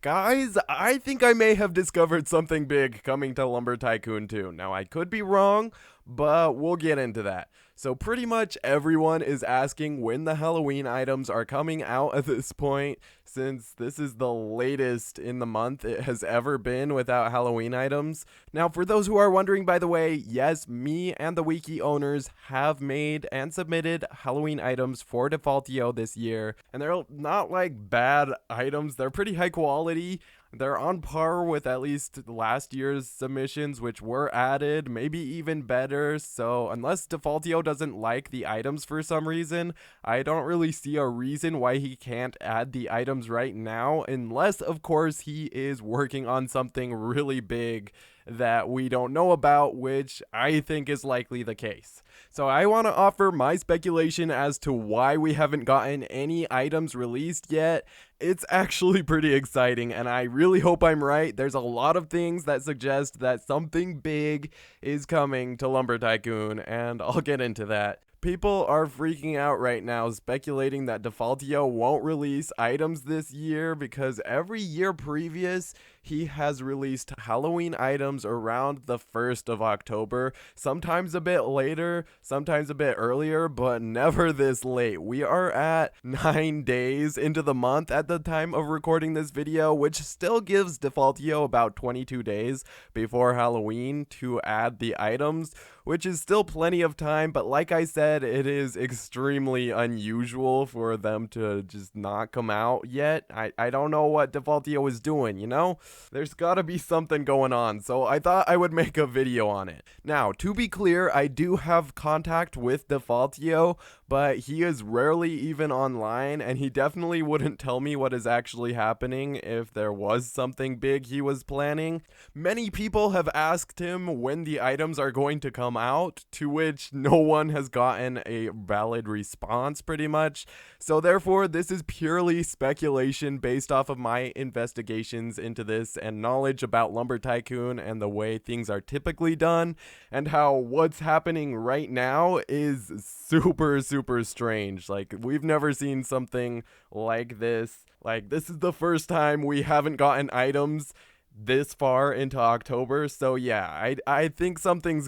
Guys, I think I may have discovered something big coming to Lumber Tycoon 2. Now, I could be wrong, but we'll get into that. So, pretty much everyone is asking when the Halloween items are coming out at this point, since this is the latest in the month it has ever been without Halloween items. Now, for those who are wondering, by the way, yes, me and the wiki owners have made and submitted Halloween items for Defaultio this year, and they're not like bad items, they're pretty high quality. They're on par with at least last year's submissions, which were added, maybe even better. So, unless Defaultio doesn't like the items for some reason, I don't really see a reason why he can't add the items right now, unless, of course, he is working on something really big that we don't know about, which I think is likely the case. So I want to offer my speculation as to why we haven't gotten any items released yet. It's actually pretty exciting, and I really hope I'm right. There's a lot of things that suggest that something big is coming to Lumber Tycoon, and I'll get into that. People are freaking out right now, speculating that Defaultio won't release items this year because every year previous, he has released Halloween items around the 1st of October, sometimes a bit later, sometimes a bit earlier, but never this late. We are at 9 days into the month at the time of recording this video, which still gives Defaultio about 22 days before Halloween to add the items, which is still plenty of time, but like I said, it is extremely unusual for them to just not come out yet. I don't know what Defaultio is doing, you know? There's gotta be something going on, so I thought I would make a video on it. Now, to be clear, I do have contact with Defaultio, but he is rarely even online, and he definitely wouldn't tell me what is actually happening if there was something big he was planning. Many people have asked him when the items are going to come out, to which no one has gotten a valid response pretty much. So therefore, this is purely speculation based off of my investigations into this and knowledge about Lumber Tycoon and the way things are typically done, and how what's happening right now is super strange. Like, we've never seen something like this. Like, this is the first time we haven't gotten items this far into October. So yeah, I think something's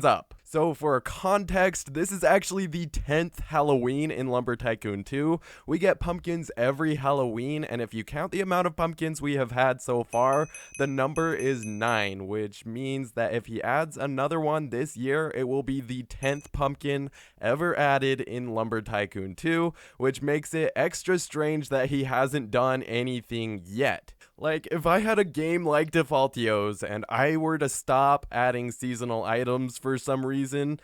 up. So for context, this is actually the 10th Halloween in Lumber Tycoon 2. We get pumpkins every Halloween, and if you count the amount of pumpkins we have had so far, the number is 9, which means that if he adds another one this year, it will be the 10th pumpkin ever added in Lumber Tycoon 2, which makes it extra strange that he hasn't done anything yet. Like, if I had a game like Defaultio's and I were to stop adding seasonal items for some reason,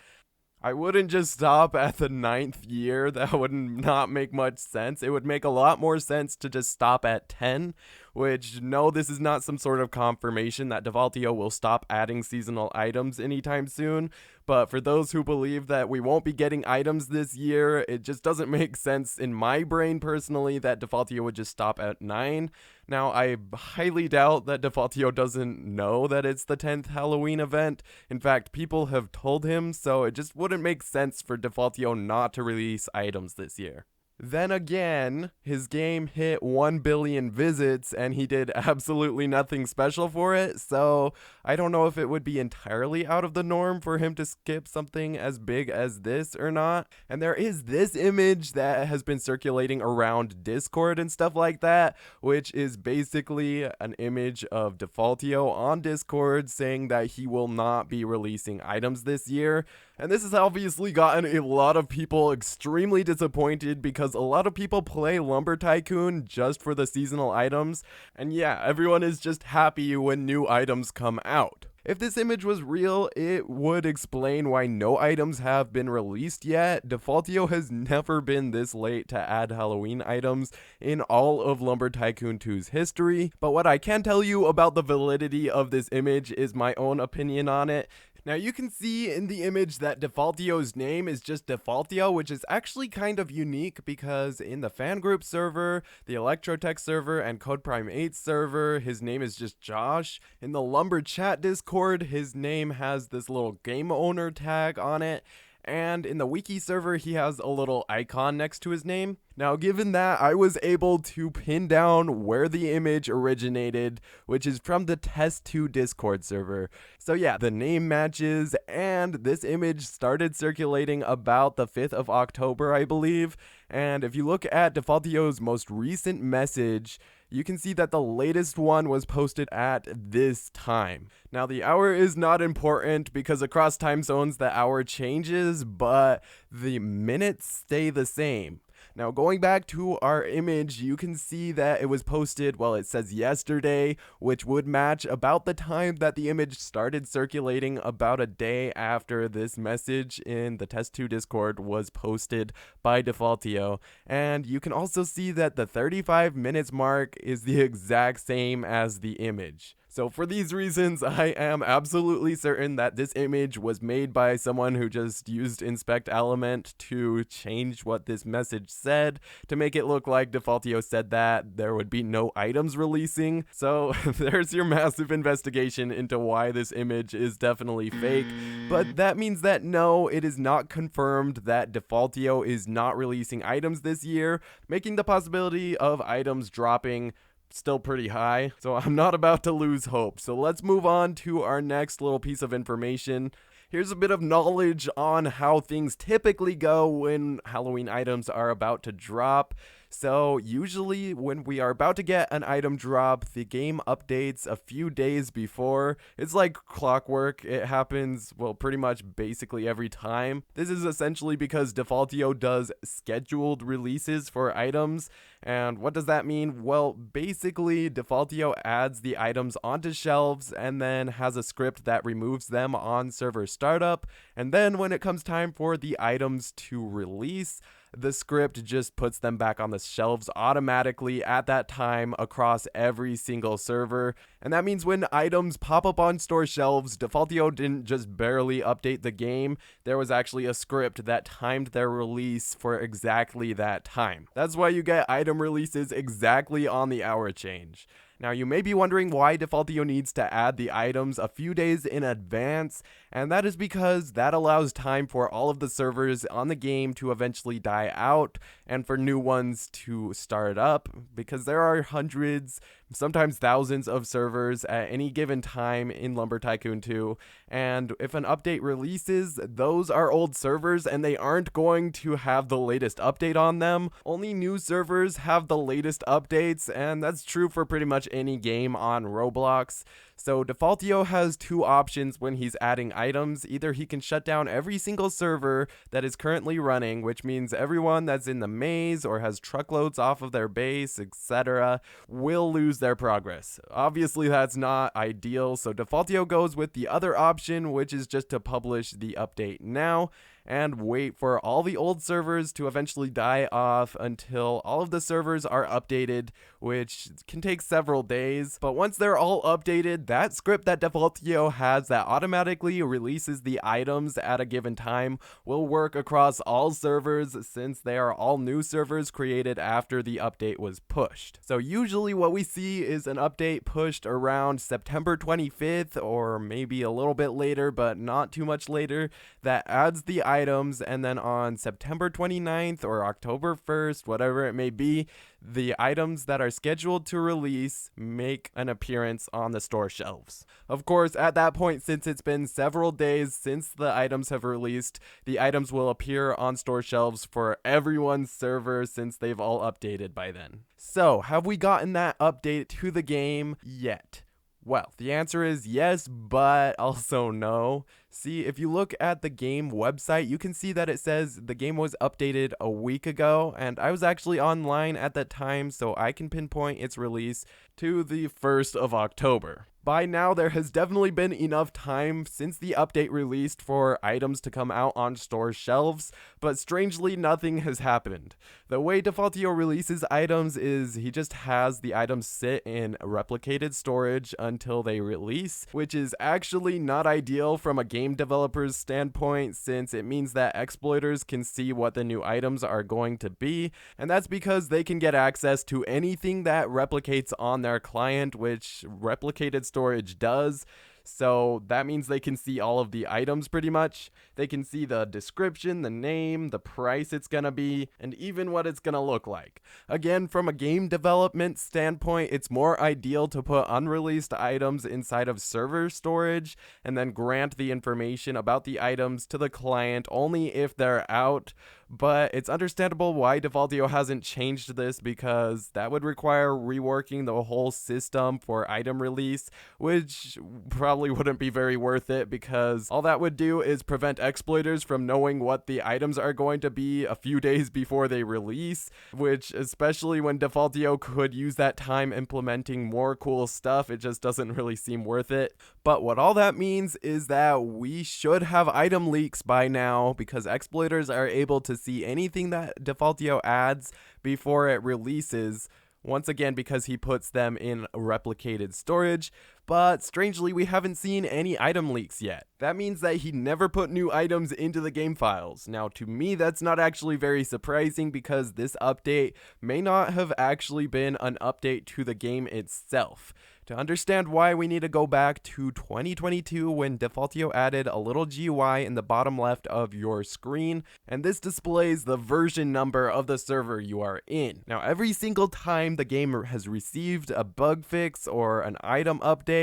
I wouldn't just stop at the 9th year. That would not make much sense. It would make a lot more sense to just stop at 10, which, no, this is not some sort of confirmation that Defaultio will stop adding seasonal items anytime soon. But for those who believe that we won't be getting items this year, it just doesn't make sense in my brain personally that Defaultio would just stop at 9. Now, I highly doubt that Defaultio doesn't know that it's the 10th Halloween event. In fact, people have told him, so it just wouldn't make sense for Defaultio not to release items this year. Then again, his game hit 1 billion visits and he did absolutely nothing special for it, so I don't know if it would be entirely out of the norm for him to skip something as big as this or not. And there is this image that has been circulating around Discord and stuff like that, which is basically an image of Defaultio on Discord saying that he will not be releasing items this year. And this has obviously gotten a lot of people extremely disappointed because a lot of people play Lumber Tycoon just for the seasonal items. And yeah, everyone is just happy when new items come out. If this image was real, it would explain why no items have been released yet. Defaultio has never been this late to add Halloween items in all of Lumber Tycoon 2's history. But what I can tell you about the validity of this image is my own opinion on it. Now you can see in the image that Defaultio's name is just Defaultio, which is actually kind of unique because in the fan group server, the Electrotech server, and CodePrime 8 server, his name is just Josh. In the Lumber chat Discord, his name has this little game owner tag on it. and in the wiki server, he has a little icon next to his name. Now, given that, I was able to pin down where the image originated, which is from the Test2 Discord server. So yeah, the name matches, and this image started circulating about the 5th of October, I believe. And if you look at Defaultio's most recent message, you can see that the latest one was posted at this time. Now, the hour is not important because across time zones the hour changes, but the minutes stay the same. Now, going back to our image, you can see that it was posted, well, it says yesterday, which would match about the time that the image started circulating, about a day after this message in the Test2 Discord was posted by Defaultio. And you can also see that the 35 minutes mark is the exact same as the image. So for these reasons, I am absolutely certain that this image was made by someone who just used inspect element to change what this message said to make it look like Defaultio said that there would be no items releasing. So there's your massive investigation into why this image is definitely fake. But that means that no, it is not confirmed that Defaultio is not releasing items this year, making the possibility of items dropping still pretty high, so I'm not about to lose hope. So let's move on to our next little piece of information. Here's a bit of knowledge on how things typically go when Halloween items are about to drop. So usually when we are about to get an item drop, the game updates a few days before. It's like clockwork. It happens, well, pretty much basically every time. This is essentially because Defaultio does scheduled releases for items. And what does that mean? Well, basically Defaultio adds the items onto shelves and then has a script that removes them on server startup. And then when it comes time for the items to release, the script just puts them back on the shelves automatically at that time across every single server. And that means when items pop up on store shelves, Defaultio didn't just barely update the game. There was actually a script that timed their release for exactly that time. That's why you get item releases exactly on the hour change. Now, you may be wondering why Defaultio needs to add the items a few days in advance, and that is because that allows time for all of the servers on the game to eventually die out and for new ones to start up, because there are hundreds, sometimes thousands of servers at any given time in Lumber Tycoon 2, and if an update releases, those are old servers and they aren't going to have the latest update on them. Only new servers have the latest updates, and that's true for pretty much any game on Roblox. So Defaultio has two options when he's adding items. Either he can shut down every single server that is currently running, which means everyone that's in the maze or has truckloads off of their base, etc., will lose their progress. Obviously that's not ideal, so Defaultio goes with the other option, which is just to publish the update now and wait for all the old servers to eventually die off until all of the servers are updated, which can take several days. But once they're all updated, that script that Defaultio has that automatically releases the items at a given time will work across all servers, since they are all new servers created after the update was pushed. So usually what we see is an update pushed around September 25th or maybe a little bit later, but not too much later, that adds the items, and then on September 29th or October 1st, whatever it may be, the items that are scheduled to release make an appearance on the store shelves. Of course, at that point, since it's been several days since the items have released, the items will appear on store shelves for everyone's server since they've all updated by then. So, have we gotten that update to the game yet? Well, the answer is yes, but also no. See, if you look at the game website, you can see that it says the game was updated a week ago, and I was actually online at that time, so I can pinpoint its release to the 1st of October. By now, there has definitely been enough time since the update released for items to come out on store shelves, but strangely nothing has happened. The way Defaultio releases items is he just has the items sit in replicated storage until they release, which is actually not ideal from a game developer's standpoint, since it means that exploiters can see what the new items are going to be, and that's because they can get access to anything that replicates on their client, which replicated storage does. So that means they can see all of the items pretty much. They can see the description, the name, the price it's gonna be, and even what it's gonna look like. Again, from a game development standpoint, it's more ideal to put unreleased items inside of server storage and then grant the information about the items to the client only if they're out. But it's understandable why Defaultio hasn't changed this, because that would require reworking the whole system for item release, which probably wouldn't be very worth it, because all that would do is prevent exploiters from knowing what the items are going to be a few days before they release, which, especially when Defaultio could use that time implementing more cool stuff, it just doesn't really seem worth it. But what all that means is that we should have item leaks by now, because exploiters are able to see anything that Defaultio adds before it releases, once again because he puts them in replicated storage. But strangely, we haven't seen any item leaks yet. That means that he never put new items into the game files. Now, to me, that's not actually very surprising, because this update may not have actually been an update to the game itself. To understand why, we need to go back to 2022, when Defaultio added a little GUI in the bottom left of your screen, and this displays the version number of the server you are in. Now, every single time the game has received a bug fix or an item update,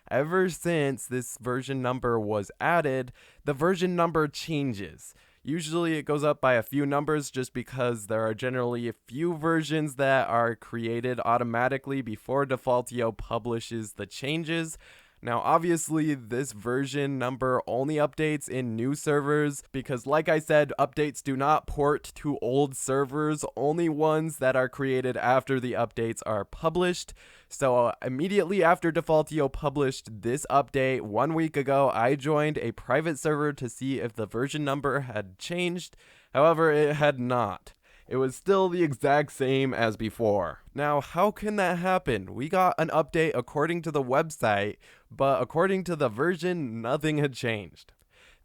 ever since this version number was added, the version number changes. Usually it goes up by a few numbers, just because there are generally a few versions that are created automatically before Defaultio publishes the changes. Now, obviously, this version number only updates in new servers, because like I said, updates do not port to old servers, only ones that are created after the updates are published. So immediately after Defaultio published this update 1 week ago, I joined a private server to see if the version number had changed. However, it had not. It was still the exact same as before. Now, how can that happen? We got an update according to the website, but according to the version, nothing had changed.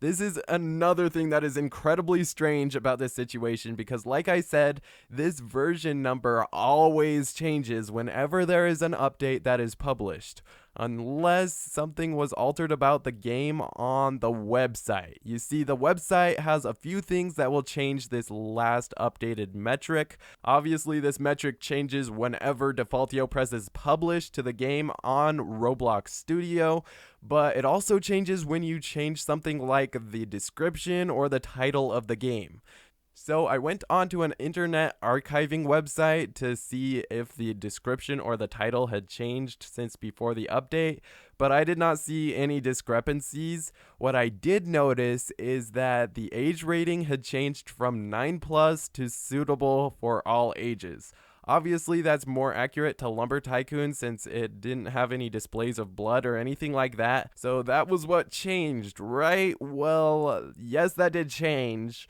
This is another thing that is incredibly strange about this situation, because like I said, this version number always changes whenever there is an update that is published, unless something was altered about the game on the website. You see, the website has a few things that will change this last updated metric. Obviously, this metric changes whenever Defaultio presses publish to the game on Roblox Studio, but it also changes when you change something like the description or the title of the game. So I went onto an internet archiving website to see if the description or the title had changed since before the update, but I did not see any discrepancies. What I did notice is that the age rating had changed from 9+ to suitable for all ages. Obviously, that's more accurate to Lumber Tycoon, since it didn't have any displays of blood or anything like that. So that was what changed, right? Well, yes, that did change.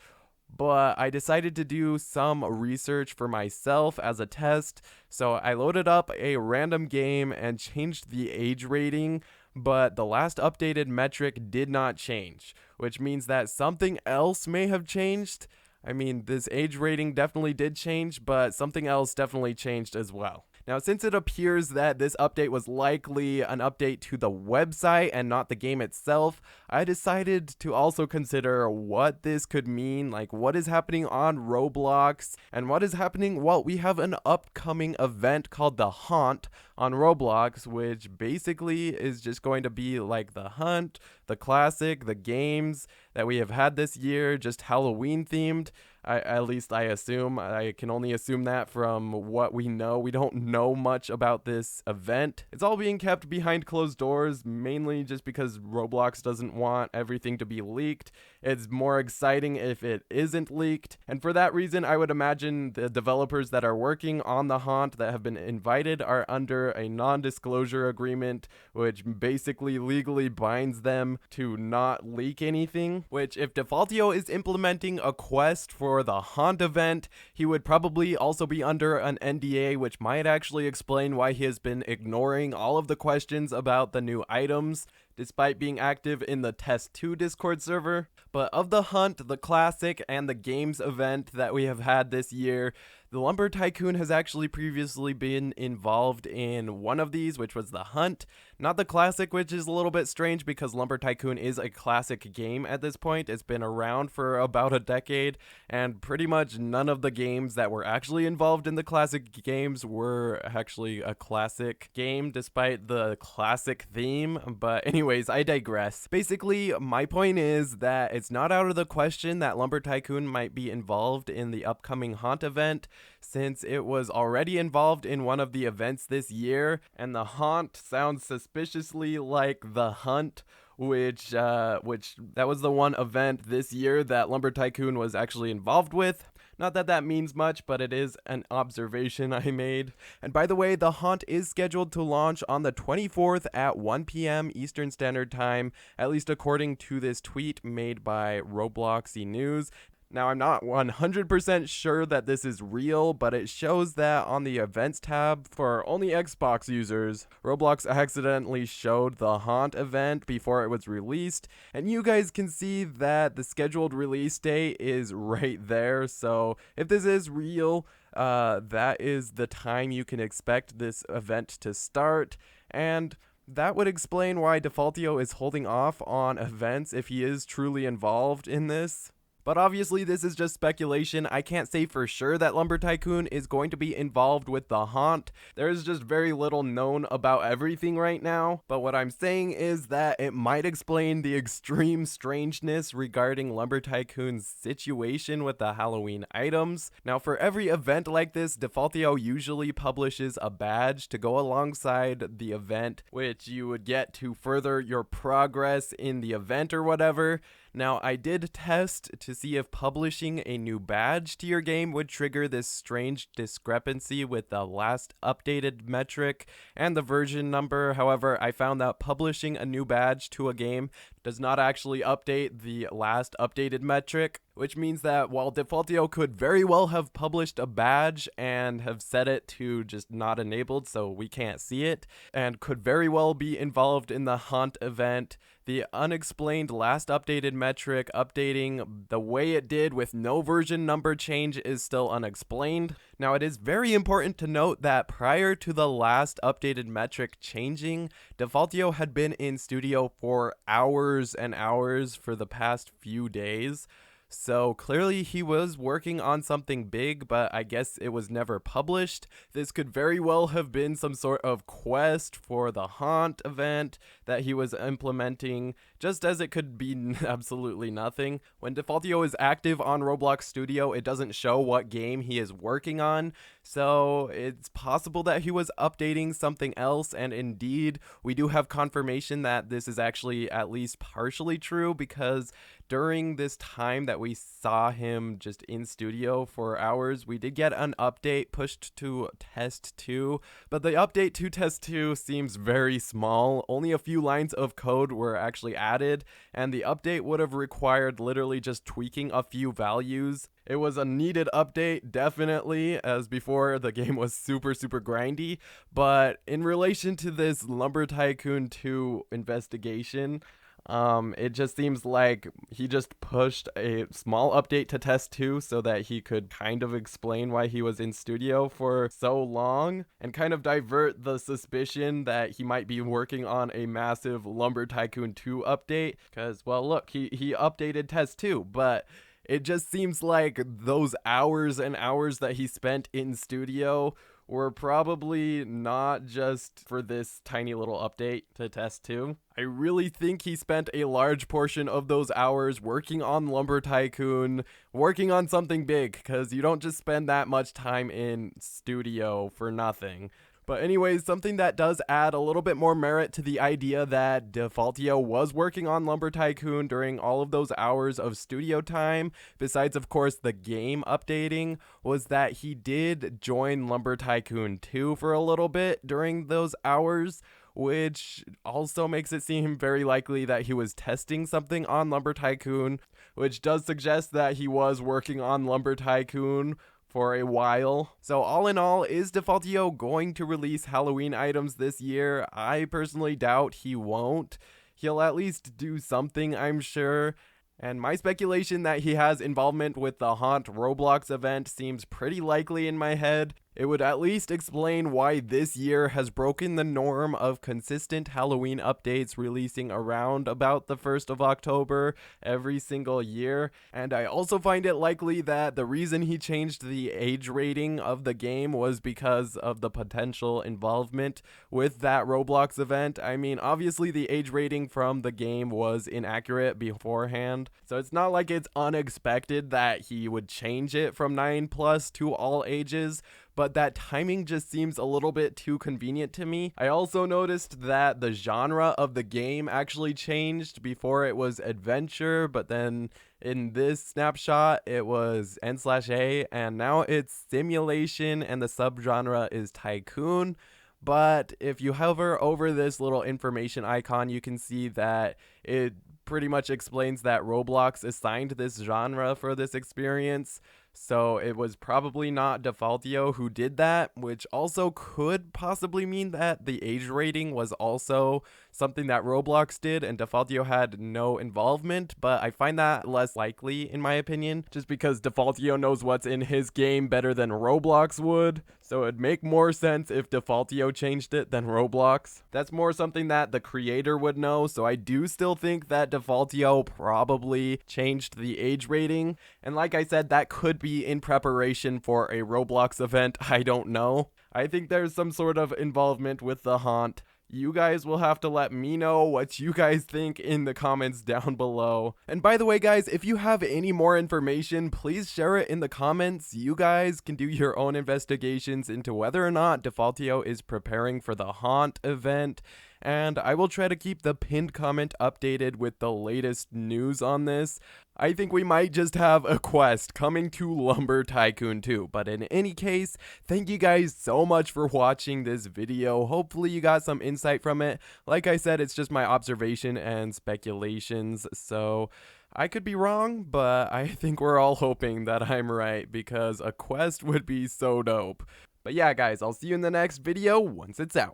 But I decided to do some research for myself as a test, so I loaded up a random game and changed the age rating, but the last updated metric did not change, which means that something else may have changed. I mean, this age rating definitely did change, but something else definitely changed as well. Now, since it appears that this update was likely an update to the website and not the game itself, I decided to also consider what this could mean, like what is happening on Roblox, and what is happening. Well, we have an upcoming event called The Haunt on Roblox, which basically is just going to be like the Hunt, the Classic, the games that we have had this year, just Halloween themed. At least I assume. I can only assume that from what we know. We don't know much about this event. It's all being kept behind closed doors, mainly just because Roblox doesn't want everything to be leaked. It's more exciting if it isn't leaked. And for that reason, I would imagine the developers that are working on the Haunt that have been invited are under a non-disclosure agreement, which basically legally binds them to not leak anything. Which, if Defaultio is implementing a quest for the Haunt event, he would probably also be under an NDA, which might actually explain why he has been ignoring all of the questions about the new items, despite being active in the Test 2 Discord server. But of the Hunt, the Classic, and the Games event that we have had this year, The Lumber Tycoon has actually previously been involved in one of these, which was the Hunt, not the classic, which is a little bit strange because Lumber Tycoon is a classic game at this point. It's been around for about a decade, and pretty much none of the games that were actually involved in the classic games were actually a classic game, despite the classic theme. But anyways, I digress. Basically, my point is that it's not out of the question that Lumber Tycoon might be involved in the upcoming Haunt event, since it was already involved in one of the events this year, and the Haunt sounds suspiciously like the Hunt, which that was the one event this year that Lumber Tycoon was actually involved with. Not that that means much, but it is an observation I made. And by the way, the Haunt is scheduled to launch on the 24th at 1 p.m. Eastern Standard Time, at least according to this tweet made by Robloxy News. Now, I'm not 100% sure that this is real, but it shows that on the events tab for only Xbox users, Roblox accidentally showed the Haunt event before it was released, and you guys can see that the scheduled release date is right there. So if this is real, that is the time you can expect this event to start, and that would explain why Defaultio is holding off on events if he is truly involved in this. But obviously this is just speculation. I can't say for sure that Lumber Tycoon is going to be involved with the Haunt. There's just very little known about everything right now. But what I'm saying is that it might explain the extreme strangeness regarding Lumber Tycoon's situation with the Halloween items. Now, for every event like this, Defaultio usually publishes a badge to go alongside the event, which you would get to further your progress in the event or whatever. Now, I did test to see if publishing a new badge to your game would trigger this strange discrepancy with the last updated metric and the version number. However, I found that publishing a new badge to a game does not actually update the last updated metric, which means that while Defaultio could very well have published a badge and have set it to just not enabled so we can't see it, and could very well be involved in the Haunt event, the unexplained last updated metric updating the way it did with no version number change is still unexplained. Now, it is very important to note that prior to the last updated metric changing, Defaultio had been in studio for hours and hours for the past few days. So clearly he was working on something big, but I guess it was never published. This could very well have been some sort of quest for the Haunt event that he was implementing, just as it could be absolutely nothing. When Defaultio is active on Roblox Studio, it doesn't show what game he is working on, so it's possible that he was updating something else, and indeed, we do have confirmation that this is actually at least partially true, because during this time that we saw him just in studio for hours, we did get an update pushed to test 2, but the update to test 2 seems very small. Only a few lines of code were actually added, and the update would have required literally just tweaking a few values. It was a needed update, definitely, as before the game was super grindy, but in relation to this Lumber Tycoon 2 investigation, it just seems like he just pushed a small update to test 2 so that he could kind of explain why he was in studio for so long and kind of divert the suspicion that he might be working on a massive Lumber Tycoon 2 update. Because, well, look, he updated test 2, but it just seems like those hours and hours that he spent in studio were probably not just for this tiny little update to test 2. I really think he spent a large portion of those hours working on Lumber Tycoon, working on something big, because you don't just spend that much time in studio for nothing. But anyways, something that does add a little bit more merit to the idea that Defaultio was working on Lumber Tycoon during all of those hours of studio time, besides of course the game updating, was that he did join Lumber Tycoon 2 for a little bit during those hours, which also makes it seem very likely that he was testing something on Lumber Tycoon, which does suggest that he was working on Lumber Tycoon for a while. So all in all, is Defaultio going to release Halloween items this year? I personally doubt he won't. He'll at least do something, I'm sure. And my speculation that he has involvement with the Haunt Roblox event seems pretty likely in my head. It would at least explain why this year has broken the norm of consistent Halloween updates releasing around about the 1st of October every single year. And I also find it likely that the reason he changed the age rating of the game was because of the potential involvement with that Roblox event. I mean, obviously the age rating from the game was inaccurate beforehand, so it's not like it's unexpected that he would change it from 9 plus to all ages, but that timing just seems a little bit too convenient to me. I also noticed that the genre of the game actually changed. Before it was adventure, but then in this snapshot it was N/A, and now it's simulation, and the subgenre is Tycoon. But if you hover over this little information icon, you can see that it pretty much explains that Roblox assigned this genre for this experience. So it was probably not Defaultio who did that, which also could possibly mean that the age rating was also something that Roblox did and Defaultio had no involvement, but I find that less likely in my opinion, just because Defaultio knows what's in his game better than Roblox would. So it'd make more sense if Defaultio changed it than Roblox. That's more something that the creator would know, so I do still think that Defaultio probably changed the age rating. And like I said, that could be in preparation for a Roblox event. I don't know. I think there's some sort of involvement with the Haunt. You guys will have to let me know what you guys think in the comments down below. And by the way, guys, if you have any more information, please share it in the comments. You guys can do your own investigations into whether or not Defaultio is preparing for the Haunt event. And I will try to keep the pinned comment updated with the latest news on this. I think we might just have a quest coming to Lumber Tycoon 2. But in any case, thank you guys so much for watching this video. Hopefully you got some insight from it. Like I said, it's just my observation and speculations, so I could be wrong, but I think we're all hoping that I'm right because a quest would be so dope. But yeah, guys, I'll see you in the next video once it's out.